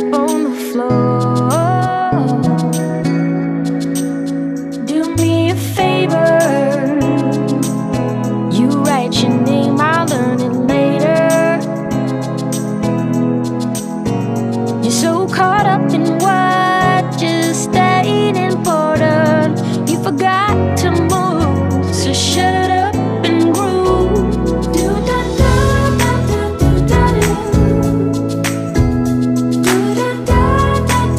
up on the floor. Do me a favor, you write your name, I'll learn it later. You're so caught up in what just ain't important. You forgot to move, so shut up and groove. Do-da-da-da-da-do-da-do. Do-da-da-da-da-do-da-do.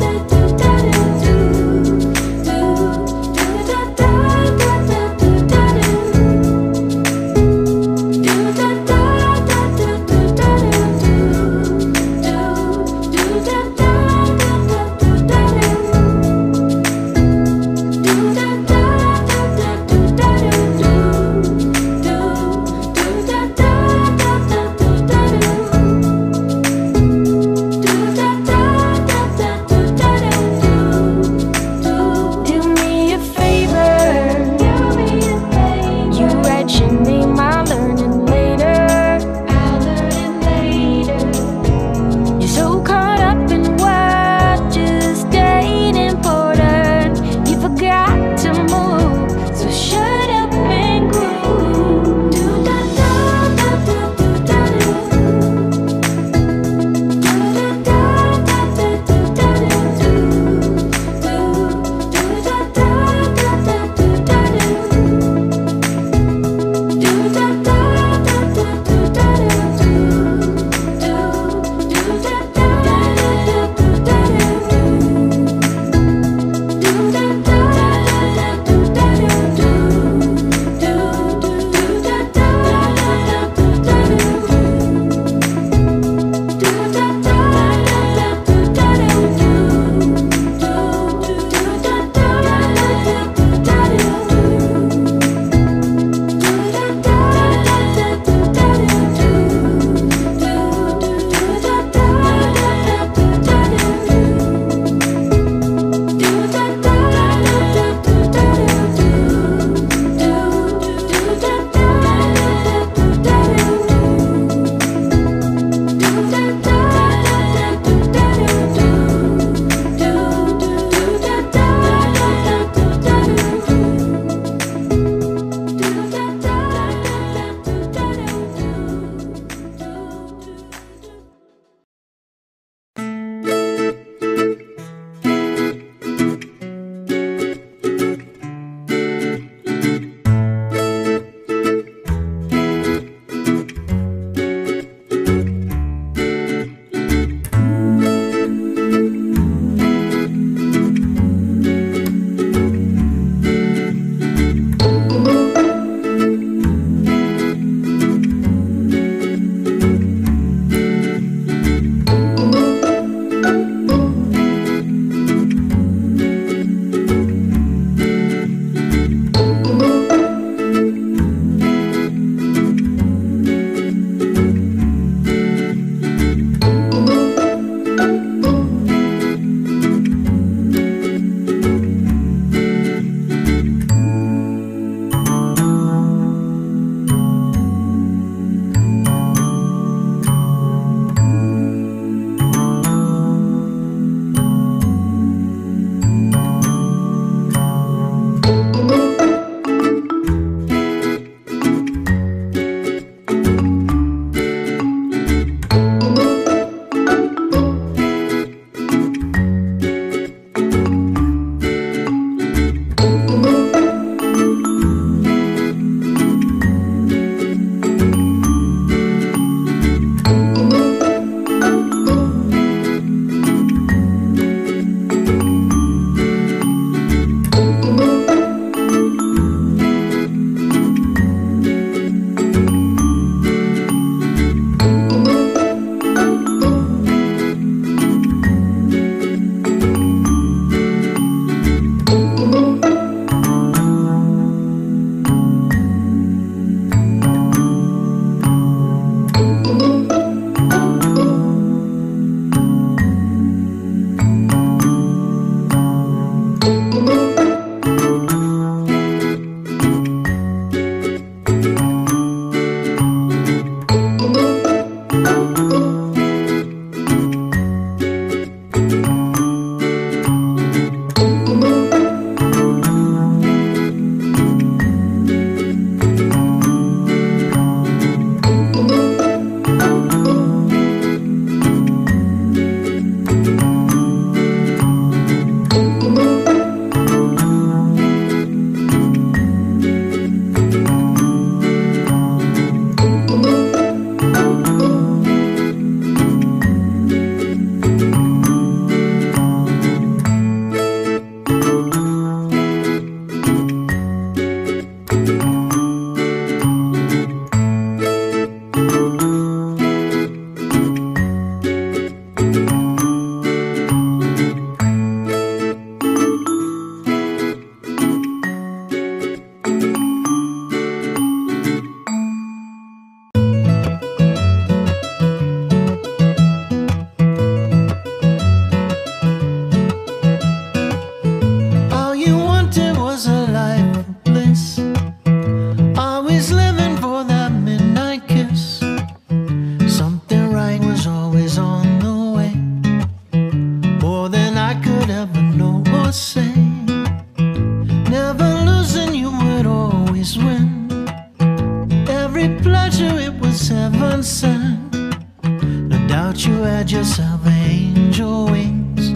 yourself angel wings,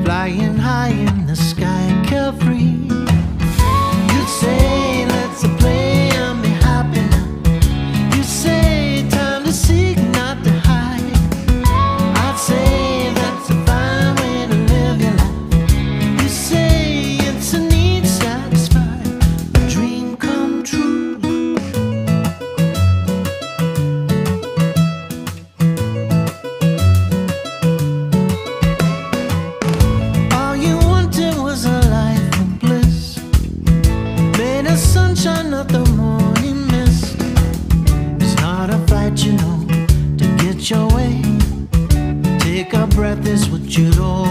flying high in the sky, carefree. You'd say, let's play and be happy now. You say, time to seek, not to hide. I'd say that's a fine way to live your life. You say it's a need satisfied, a dream come true. All you wanted was a life of bliss, made of sunshine, not the morning mist. It's not a fight, you know, to get your way. Take a breath is what you'd all